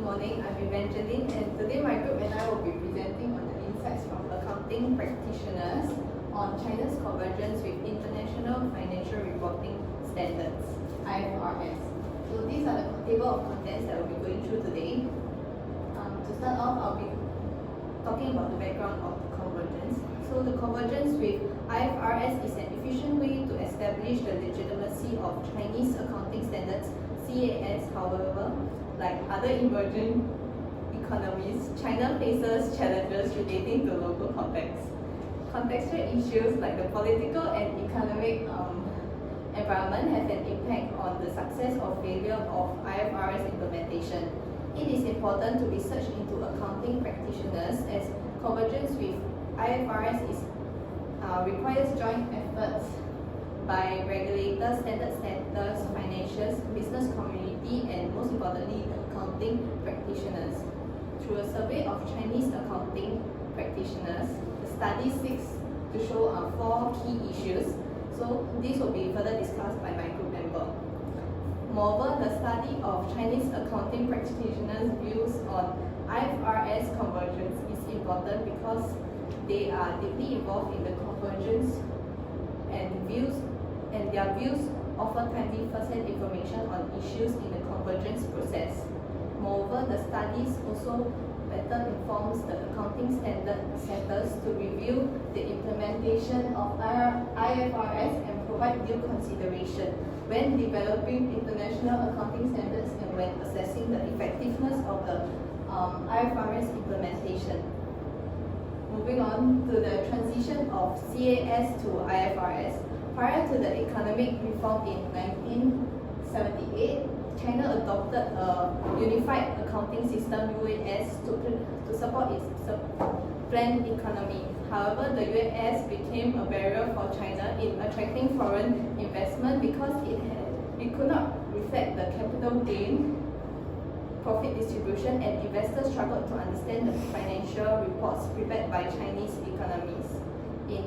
morning. I'm Evangeline, and today my group and I will be presenting on the insights from accounting practitioners on China's convergence with International Financial Reporting Standards (IFRS). So these are the table of contents that we'll be going through today. To start off, I'll be talking about the background of the convergence. So the convergence with IFRS is an efficient way to establish the legitimacy of Chinese accounting standards (CAS). However, like other emerging economies, China faces challenges relating to local context. Contextual issues like the political and economic environment have an impact on the success or failure of IFRS implementation. It is important to research into accounting practitioners as convergence with IFRS requires joint efforts by regulators, standard setters, financials, business community, and most importantly, the accounting practitioners. Through a survey of Chinese accounting practitioners, the study seeks to show 4 key issues. So these will be further discussed by my group member. Moreover, the study of Chinese accounting practitioners' views on IFRS convergence is important because they are deeply involved in the convergence and their views offer timely first-hand information on issues in the convergence process. Moreover, the studies also better informs the accounting standard setters to review the implementation of IFRS and provide due consideration when developing international accounting standards and when assessing the effectiveness of the IFRS implementation. Moving on to the transition of CAS to IFRS. Prior to the economic reform in 1978, China adopted a unified accounting system (UAS) to support its planned economy. However, the UAS became a barrier for China in attracting foreign investment because it could not reflect the capital gain, profit distribution, and investors struggled to understand the financial reports prepared by Chinese economies. In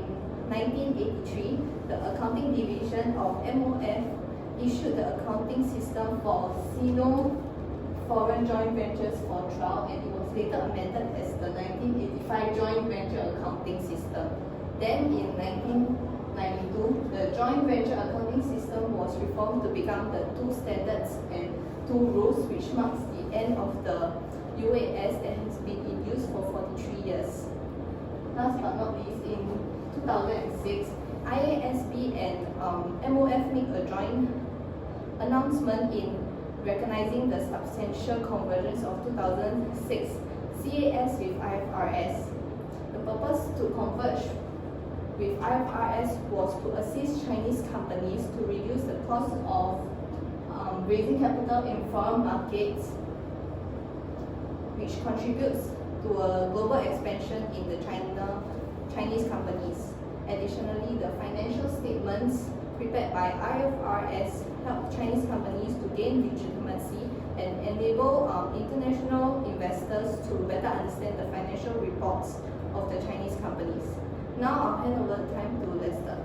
1983, the accounting division of MOF issued the accounting system for Sino-Foreign Joint Ventures for trial, and it was later amended as the 1985 Joint Venture Accounting System. Then in 1992, the Joint Venture Accounting System was reformed to become the 2 standards and 2 rules, which marks the end of the UAS that has been in use for 43 years. Last but not least, in 2006, IASB and MOF made a joint announcement in recognizing the substantial convergence of 2006 CAS with IFRS. The purpose to converge with IFRS was to assist Chinese companies to reduce the cost of raising capital in foreign markets, which contributes to a global expansion in the Chinese companies. Additionally, the financial statements prepared by IFRS help Chinese companies to gain legitimacy and enable international investors to better understand the financial reports of the Chinese companies. Now I'll hand over the time to Lester.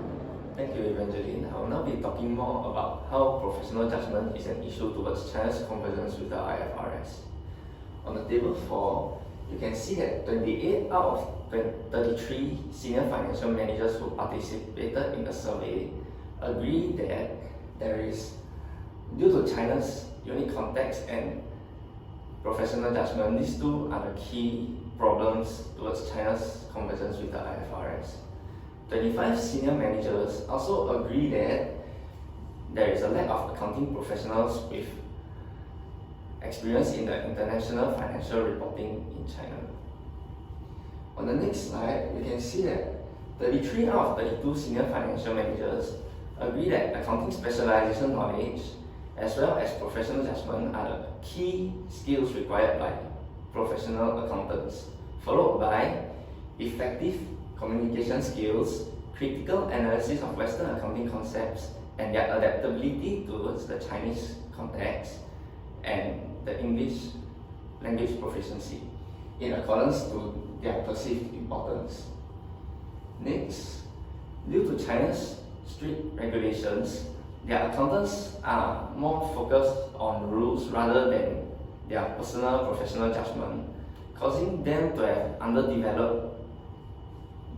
Thank you, Evangeline. I will now be talking more about how professional judgment is an issue towards China's convergence with the IFRS. On the table 4, you can see that 28 out of 33 senior financial managers who participated in the survey agree that there is, due to China's unique context and professional judgment, these 2 are the key problems towards China's convergence with the IFRS. 25 senior managers also agree that there is a lack of accounting professionals with experience in the international financial reporting in China. On the next slide, you can see that 33 out of 32 senior financial managers agree that accounting specialization knowledge as well as professional judgment are the key skills required by professional accountants, followed by effective communication skills, critical analysis of Western accounting concepts, and their adaptability towards the Chinese context, and the English language proficiency in accordance to their perceived importance. Next, due to China's strict regulations, their accountants are more focused on rules rather than their personal professional judgment, causing them to have underdeveloped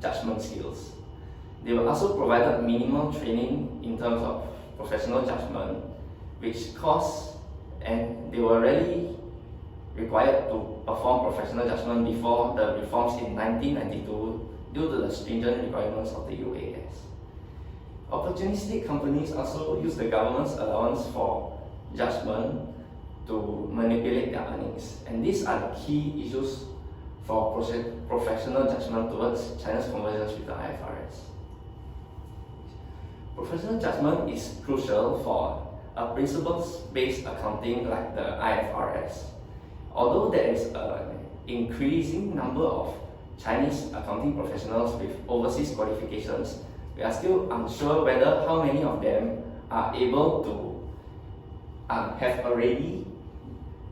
judgment skills. They were also provided minimal training in terms of professional judgment, which caused, and they were rarely required to perform professional judgment before the reforms in 1992 due to the stringent requirements of the UAS. Opportunistic companies also use the government's allowance for judgment to manipulate their earnings, and these are the key issues for professional judgment towards China's convergence with the IFRS. Professional judgment is crucial for a principles-based accounting like the IFRS. Although there is an increasing number of Chinese accounting professionals with overseas qualifications, we are still unsure whether how many of them are able to have already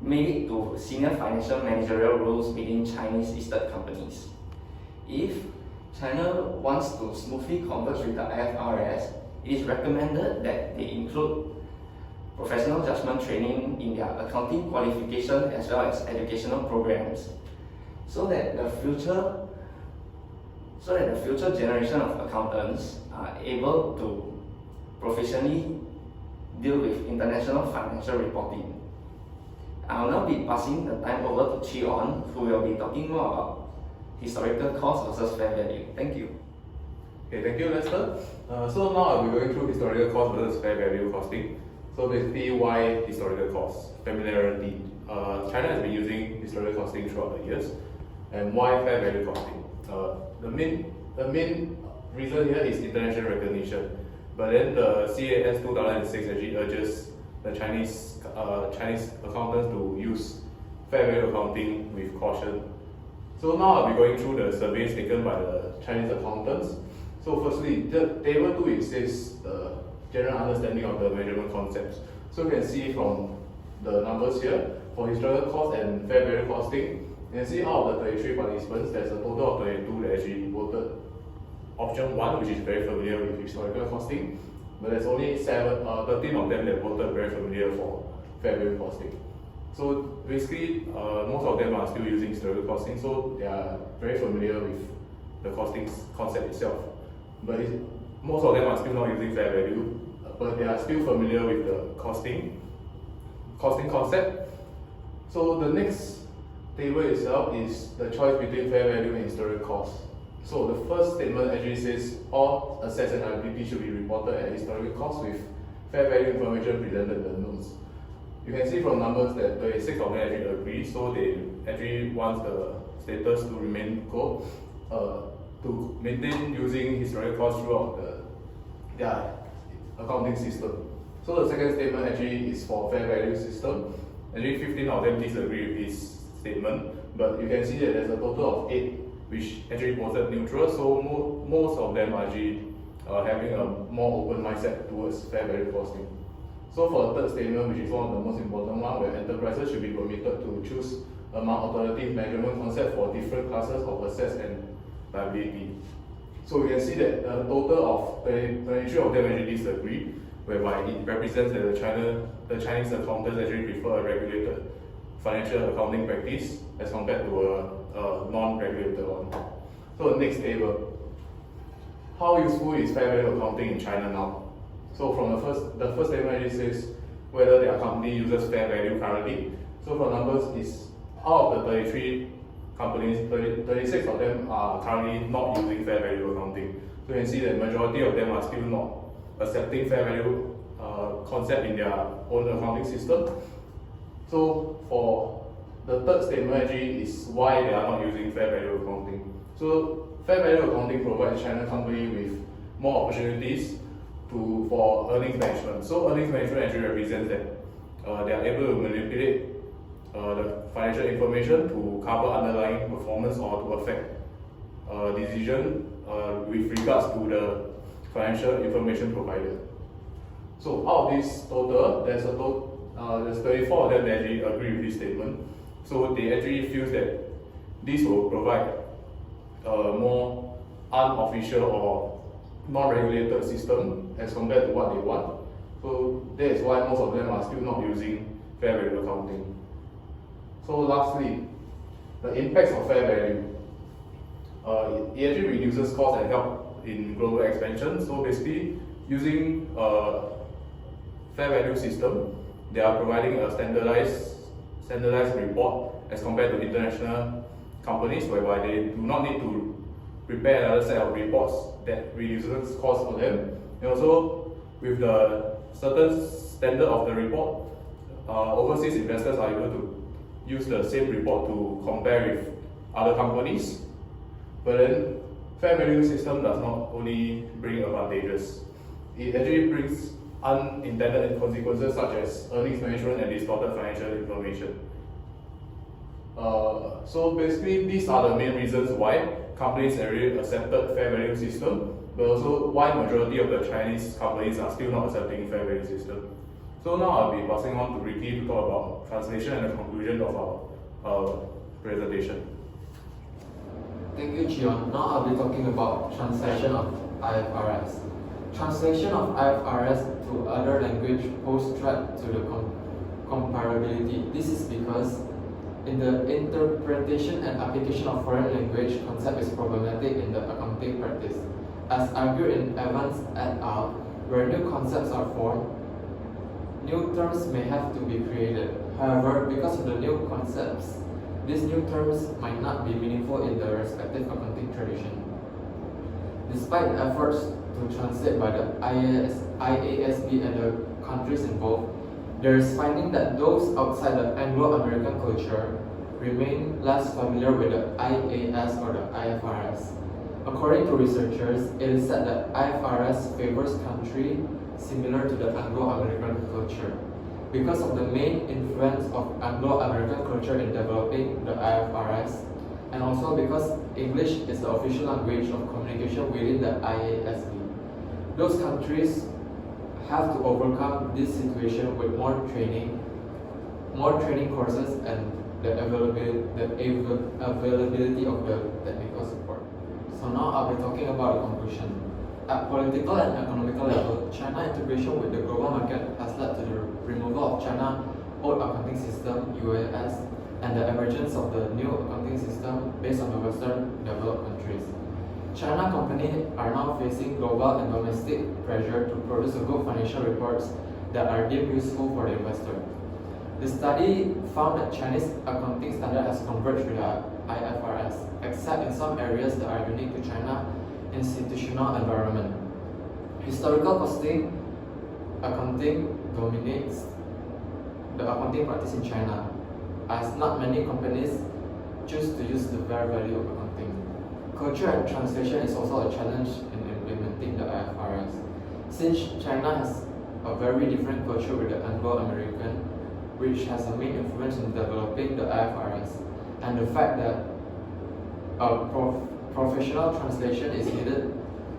made it to senior financial managerial roles within Chinese listed companies. If China wants to smoothly converge with the IFRS, it is recommended that they include professional judgment training in their accounting qualification as well as educational programs, so that the future generation of accountants are able to proficiently deal with international financial reporting. I will now be passing the time over to Chi-On, who will be talking more about historical cost versus fair value. Thank you. Okay, thank you, Lester. So now I'll be going through historical cost versus fair value costing. So basically, why historical cost? Familiarity. China has been using historical costing throughout the years, and why fair value costing? The main reason here is international recognition. But then the CAS 2006 actually urges the Chinese accountants to use fair value accounting with caution. So now I'll be going through the surveys taken by the Chinese accountants. So firstly, the table 2 it says the general understanding of the measurement concepts. So you can see from the numbers here, for historical cost and fair value costing, you can see out of the 33 participants, there's a total of 22 that actually voted option 1, which is very familiar with historical costing, but there's only 13 of them that voted very familiar for fair value costing. So basically, most of them are still using historical costing, so they are very familiar with the costing concept itself. But most of them are still not using fair value, but they are still familiar with the costing concept. So the next table itself is the choice between fair value and historical cost. So the first statement actually says all assets and liabilities should be reported at historical cost with fair value information presented in the notes. You can see from numbers that 36 of them actually agree, so they actually want the status to remain equal, to maintain using historical cost throughout their accounting system. So the second statement actually is for fair value system. Actually 15 of them disagree with this statement, but you can see that there's a total of 8 which actually voted neutral, so most of them are actually having a more open mindset towards fair value costing. So for the third statement, which is one of the most important one, where enterprises should be permitted to choose among alternative measurement concepts for different classes of assets and liability. So we can see that a total of 23 of them actually disagree, whereby it represents that the Chinese accountants actually prefer a regulated financial accounting practice as compared to a non-regulated one. So the next table. How useful is fair value accounting in China now? So from the first statement actually says whether their company uses fair value currently. So for numbers is out of the 33 companies, 36 of them are currently not using fair value accounting. So you can see that majority of them are still not accepting fair value concept in their own accounting system. So for the third statement actually is why they are not using fair value accounting. So fair value accounting provides China company with more opportunities for earnings management. So earnings management actually represents that they are able to manipulate the financial information to cover underlying performance or to affect decision with regards to the financial information provided. So out of this total, there's 34 of them that actually agree with this statement. So they actually feel that this will provide a more unofficial or non-regulated system as compared to what they want. So that is why most of them are still not using fair value accounting. So lastly, the impacts of fair value. It actually reduces cost and help in global expansion. So basically, using a fair value system, they are providing a standardized report as compared to international companies, whereby they do not need to prepare another set of reports that reduces cost for them. And also, with the certain standard of the report, overseas investors are able to use the same report to compare with other companies. But then, fair value system does not only bring advantages, it actually brings unintended consequences such as earnings management and distorted financial information. So basically, these are the main reasons why companies already accepted fair value system, but also why majority of the Chinese companies are still not accepting fair value system. So now I'll be passing on to Ricky to talk about translation and the conclusion of our presentation. Thank you, Jion. Now I'll be talking about translation of IFRS. Translation of IFRS to other language poses threat to the comparability. This is because in the interpretation and application of foreign language concept is problematic in the accounting practice. As argued in Evans et al., where new concepts are formed, new terms may have to be created. However, because of the new concepts, these new terms might not be meaningful in the respective accounting tradition. Despite efforts to translate by the IASB and the countries involved, there is finding that those outside the Anglo-American culture remain less familiar with the IAS or the IFRS. According to researchers, it is said that IFRS favors countries similar to the Anglo-American culture. Because of the main influence of Anglo-American culture in developing the IFRS, and also because English is the official language of communication within the IASB, those countries have to overcome this situation with more training courses, and the availability of the technical support. So now I'll be talking about the conclusion. At political and economical level, China integration with the global market has led to the removal of China's old accounting system, UAS, and the emergence of the new accounting system based on the Western developed countries. China companies are now facing global and domestic pressure to produce good financial reports that are deemed useful for the investor. The study found that Chinese accounting standard has converged with the IFRS, except in some areas that are unique to China institutional environment. Historical costing accounting dominates the accounting practice in China, as not many companies choose to use the fair value of accounting. Culture and translation is also a challenge in implementing the IFRS. Since China has a very different culture with the Anglo-American, which has a main influence in developing the IFRS, and the fact that professional translation is needed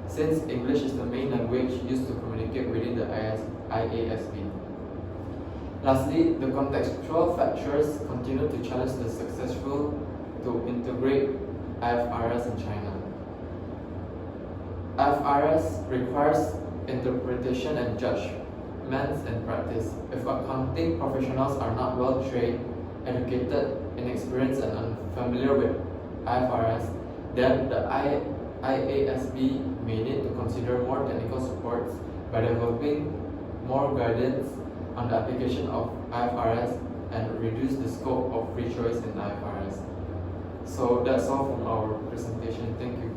since English is the main language used to communicate within the IASB. Lastly, the contextual factors continue to challenge the successful to integrate IFRS in China. IFRS requires interpretation and judgments and practice. If accounting professionals are not well trained, educated, inexperienced, and unfamiliar with IFRS, then the IASB may need to consider more technical supports by developing more guidance on the application of IFRS and reduce the scope of free choice in IFRS. So that's all from our presentation. Thank you.